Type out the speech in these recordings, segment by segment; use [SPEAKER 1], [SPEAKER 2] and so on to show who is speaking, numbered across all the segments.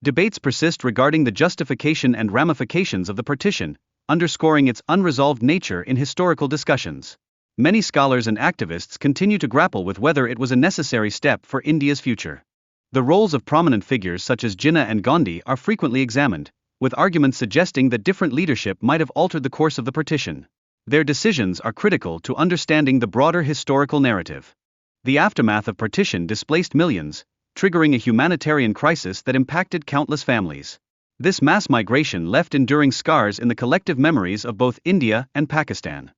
[SPEAKER 1] Debates persist regarding the justification and ramifications of the partition, underscoring its unresolved nature in historical discussions. Many scholars and activists continue to grapple with whether it was a necessary step for India's future. The roles of prominent figures such as Jinnah and Gandhi are frequently examined, with arguments suggesting that different leadership might have altered the course of the partition. Their decisions are critical to understanding the broader historical narrative. The aftermath of partition displaced millions, triggering a humanitarian crisis that impacted countless families. This mass migration left enduring scars in the collective memories of both India and Pakistan.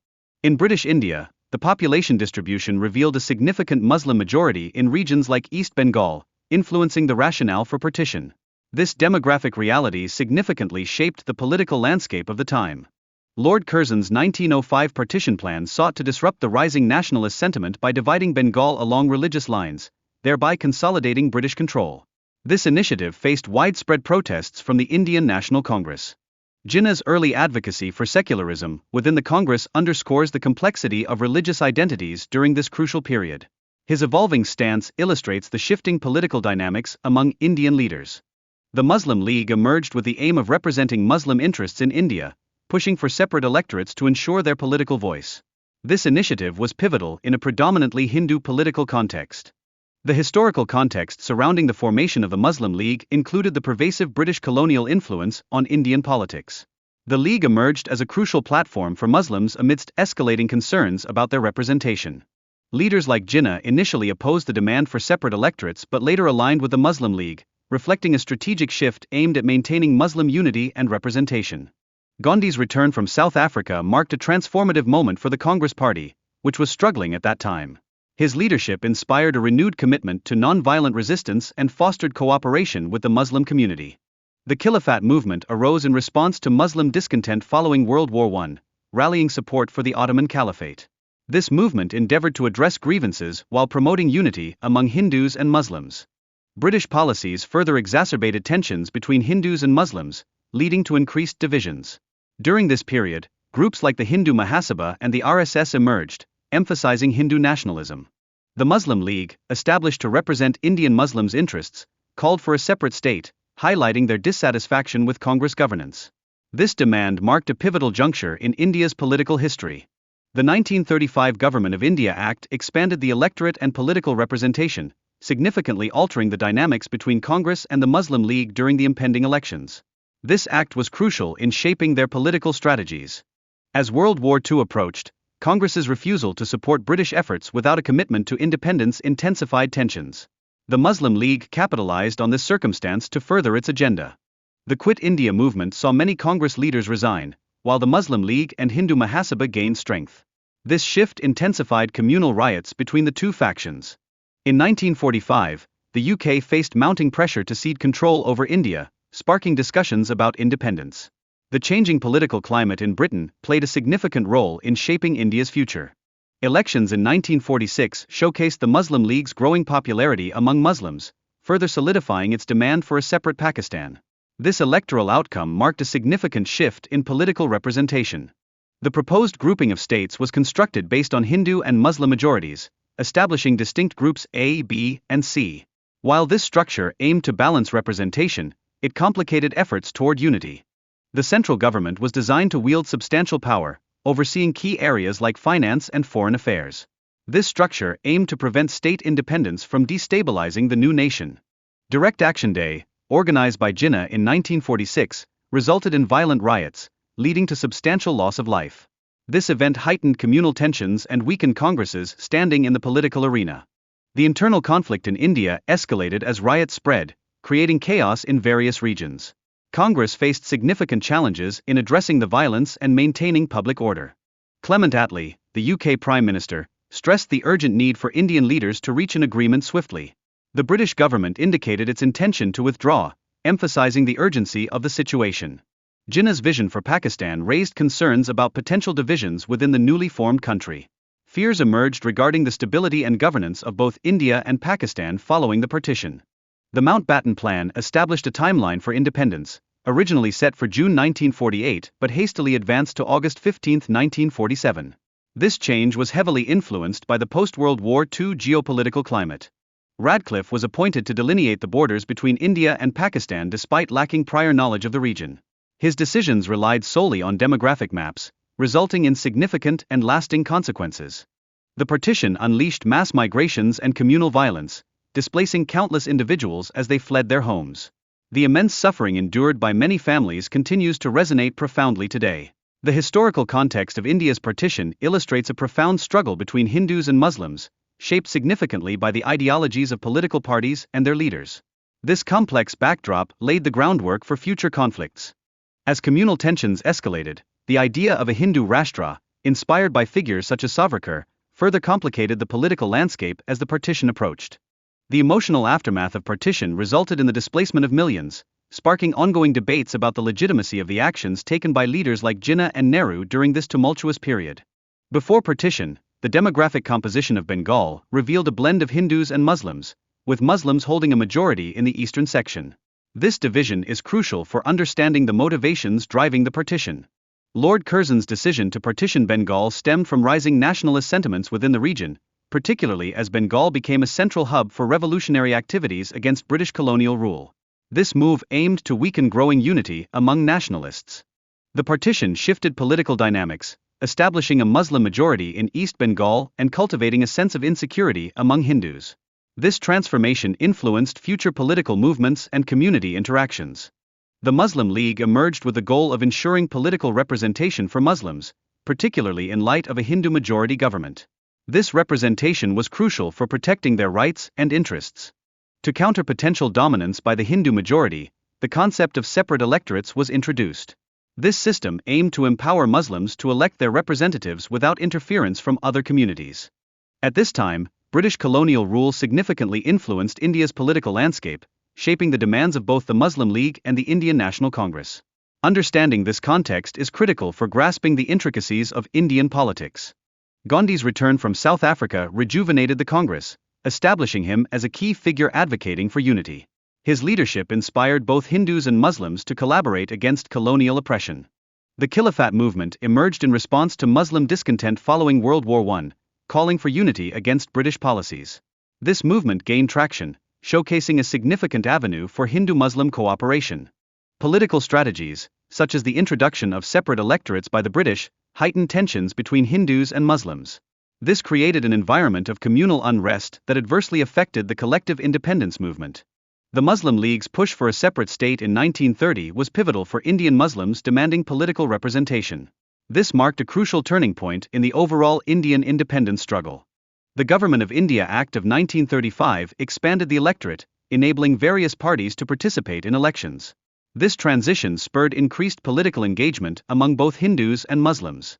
[SPEAKER 1] In British India, the population distribution revealed a significant Muslim majority in regions like East Bengal, influencing the rationale for partition. This demographic reality significantly shaped the political landscape of the time. Lord Curzon's 1905 partition plan sought to disrupt the rising nationalist sentiment by dividing Bengal along religious lines, thereby consolidating British control. This initiative faced widespread protests from the Indian National Congress. Jinnah's early advocacy for secularism within the Congress underscores the complexity of religious identities during this crucial period. His evolving stance illustrates the shifting political dynamics among Indian leaders. The Muslim League emerged with the aim of representing Muslim interests in India, pushing for separate electorates to ensure their political voice. This initiative was pivotal in a predominantly Hindu political context. The historical context surrounding the formation of the Muslim League included the pervasive British colonial influence on Indian politics. The League emerged as a crucial platform for Muslims amidst escalating concerns about their representation. Leaders like Jinnah initially opposed the demand for separate electorates but later aligned with the Muslim League, reflecting a strategic shift aimed at maintaining Muslim unity and representation. Gandhi's return from South Africa marked a transformative moment for the Congress Party, which was struggling at that time. His leadership inspired a renewed commitment to non-violent resistance and fostered cooperation with the Muslim community. The Khilafat movement arose in response to Muslim discontent following World War I, rallying support for the Ottoman Caliphate. This movement endeavored to address grievances while promoting unity among Hindus and Muslims. British policies further exacerbated tensions between Hindus and Muslims, leading to increased divisions. During this period, groups like the Hindu Mahasabha and the RSS emerged, emphasizing Hindu nationalism. The Muslim League, established to represent Indian Muslims' interests, called for a separate state, highlighting their dissatisfaction with Congress governance. This demand marked a pivotal juncture in India's political history. The 1935 Government of India Act expanded the electorate and political representation, significantly altering the dynamics between Congress and the Muslim League during the impending elections. This act was crucial in shaping their political strategies. As World War II approached, Congress's refusal to support British efforts without a commitment to independence intensified tensions. The Muslim League capitalized on this circumstance to further its agenda. The Quit India movement saw many Congress leaders resign, while the Muslim League and Hindu Mahasabha gained strength. This shift intensified communal riots between the two factions. In 1945, the UK faced mounting pressure to cede control over India, sparking discussions about independence. The changing political climate in Britain played a significant role in shaping India's future. Elections in 1946 showcased the Muslim League's growing popularity among Muslims, further solidifying its demand for a separate Pakistan. This electoral outcome marked a significant shift in political representation. The proposed grouping of states was constructed based on Hindu and Muslim majorities, establishing distinct groups A, B, and C. While this structure aimed to balance representation, it complicated efforts toward unity. The central government was designed to wield substantial power, overseeing key areas like finance and foreign affairs. This structure aimed to prevent state independence from destabilizing the new nation. Direct Action Day, organized by Jinnah in 1946, resulted in violent riots, leading to substantial loss of life. This event heightened communal tensions and weakened Congress's standing in the political arena. The internal conflict in India escalated as riots spread, creating chaos in various regions. Congress faced significant challenges in addressing the violence and maintaining public order. Clement Attlee, the UK Prime Minister, stressed the urgent need for Indian leaders to reach an agreement swiftly. The British government indicated its intention to withdraw, emphasizing the urgency of the situation. Jinnah's vision for Pakistan raised concerns about potential divisions within the newly formed country. Fears emerged regarding the stability and governance of both India and Pakistan following the partition. The Mountbatten Plan established a timeline for independence, originally set for June 1948 but hastily advanced to August 15, 1947. This change was heavily influenced by the post-World War II geopolitical climate. Radcliffe was appointed to delineate the borders between India and Pakistan despite lacking prior knowledge of the region. His decisions relied solely on demographic maps, resulting in significant and lasting consequences. The partition unleashed mass migrations and communal violence, displacing countless individuals as they fled their homes. The immense suffering endured by many families continues to resonate profoundly today. The historical context of India's partition illustrates a profound struggle between Hindus and Muslims, shaped significantly by the ideologies of political parties and their leaders. This complex backdrop laid the groundwork for future conflicts. As communal tensions escalated, the idea of a Hindu Rashtra, inspired by figures such as Savarkar, further complicated the political landscape as the partition approached. The emotional aftermath of partition resulted in the displacement of millions, sparking ongoing debates about the legitimacy of the actions taken by leaders like Jinnah and Nehru during this tumultuous period. Before partition, the demographic composition of Bengal revealed a blend of Hindus and Muslims, with Muslims holding a majority in the eastern section. This division is crucial for understanding the motivations driving the partition. Lord Curzon's decision to partition Bengal stemmed from rising nationalist sentiments within the region, particularly as Bengal became a central hub for revolutionary activities against British colonial rule. This move aimed to weaken growing unity among nationalists. The partition shifted political dynamics, establishing a Muslim majority in East Bengal and cultivating a sense of insecurity among Hindus. This transformation influenced future political movements and community interactions. The Muslim League emerged with the goal of ensuring political representation for Muslims, particularly in light of a Hindu-majority government. This representation was crucial for protecting their rights and interests. To counter potential dominance by the Hindu majority, the concept of separate electorates was introduced. This system aimed to empower Muslims to elect their representatives without interference from other communities. At this time, British colonial rule significantly influenced India's political landscape, shaping the demands of both the Muslim League and the Indian National Congress. Understanding this context is critical for grasping the intricacies of Indian politics. Gandhi's return from South Africa rejuvenated the Congress, establishing him as a key figure advocating for unity. His leadership inspired both Hindus and Muslims to collaborate against colonial oppression. The Khilafat movement emerged in response to Muslim discontent following World War I, calling for unity against British policies. This movement gained traction, showcasing a significant avenue for Hindu-Muslim cooperation. Political strategies, such as the introduction of separate electorates by the British, heightened tensions between Hindus and Muslims. This created an environment of communal unrest that adversely affected the collective independence movement. The Muslim League's push for a separate state in 1930 was pivotal for Indian Muslims demanding political representation. This marked a crucial turning point in the overall Indian independence struggle. The Government of India Act of 1935 expanded the electorate, enabling various parties to participate in elections. This transition spurred increased political engagement among both Hindus and Muslims.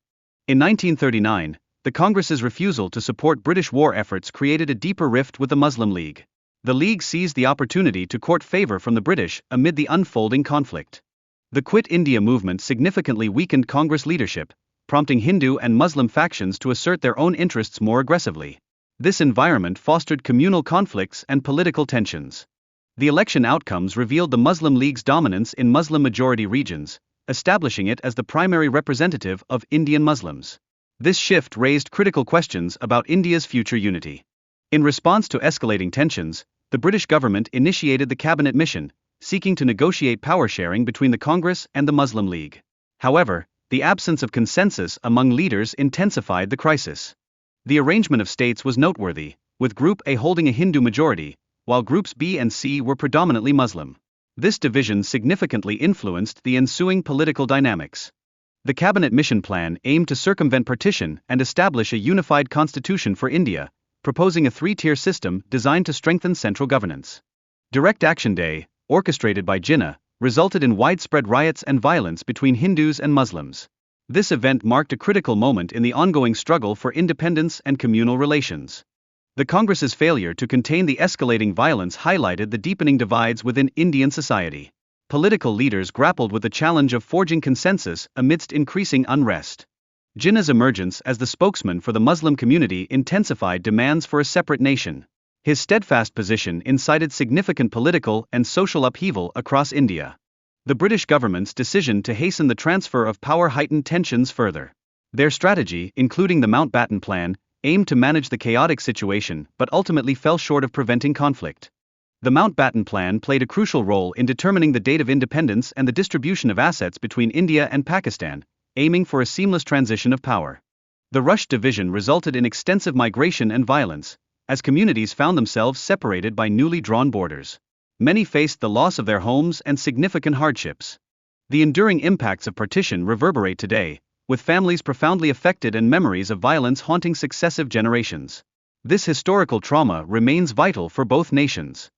[SPEAKER 1] In 1939, the Congress's refusal to support British war efforts created a deeper rift with the Muslim League. The League seized the opportunity to court favor from the British amid the unfolding conflict. The Quit India movement significantly weakened Congress leadership, prompting Hindu and Muslim factions to assert their own interests more aggressively. This environment fostered communal conflicts and political tensions. The election outcomes revealed the Muslim League's dominance in Muslim-majority regions, establishing it as the primary representative of Indian Muslims. This shift raised critical questions about India's future unity. In response to escalating tensions, the British government initiated the Cabinet Mission, seeking to negotiate power sharing between the Congress and the Muslim League. However, the absence of consensus among leaders intensified the crisis. The arrangement of states was noteworthy, with Group A holding a Hindu majority, while Groups B and C were predominantly Muslim. This division significantly influenced the ensuing political dynamics. The Cabinet Mission Plan aimed to circumvent partition and establish a unified constitution for India, proposing a three-tier system designed to strengthen central governance. Direct Action Day, orchestrated by Jinnah, resulted in widespread riots and violence between Hindus and Muslims. This event marked a critical moment in the ongoing struggle for independence and communal relations. The Congress's failure to contain the escalating violence highlighted the deepening divides within Indian society. Political leaders grappled with the challenge of forging consensus amidst increasing unrest. Jinnah's emergence as the spokesman for the Muslim community intensified demands for a separate nation. His steadfast position incited significant political and social upheaval across India. The British government's decision to hasten the transfer of power heightened tensions further. Their strategy, including the Mountbatten Plan, aimed to manage the chaotic situation but ultimately fell short of preventing conflict. The Mountbatten Plan played a crucial role in determining the date of independence and the distribution of assets between India and Pakistan, aiming for a seamless transition of power. The rushed division resulted in extensive migration and violence, as communities found themselves separated by newly drawn borders. Many faced the loss of their homes and significant hardships. The enduring impacts of partition reverberate today, with families profoundly affected and memories of violence haunting successive generations. This historical trauma remains vital for both nations.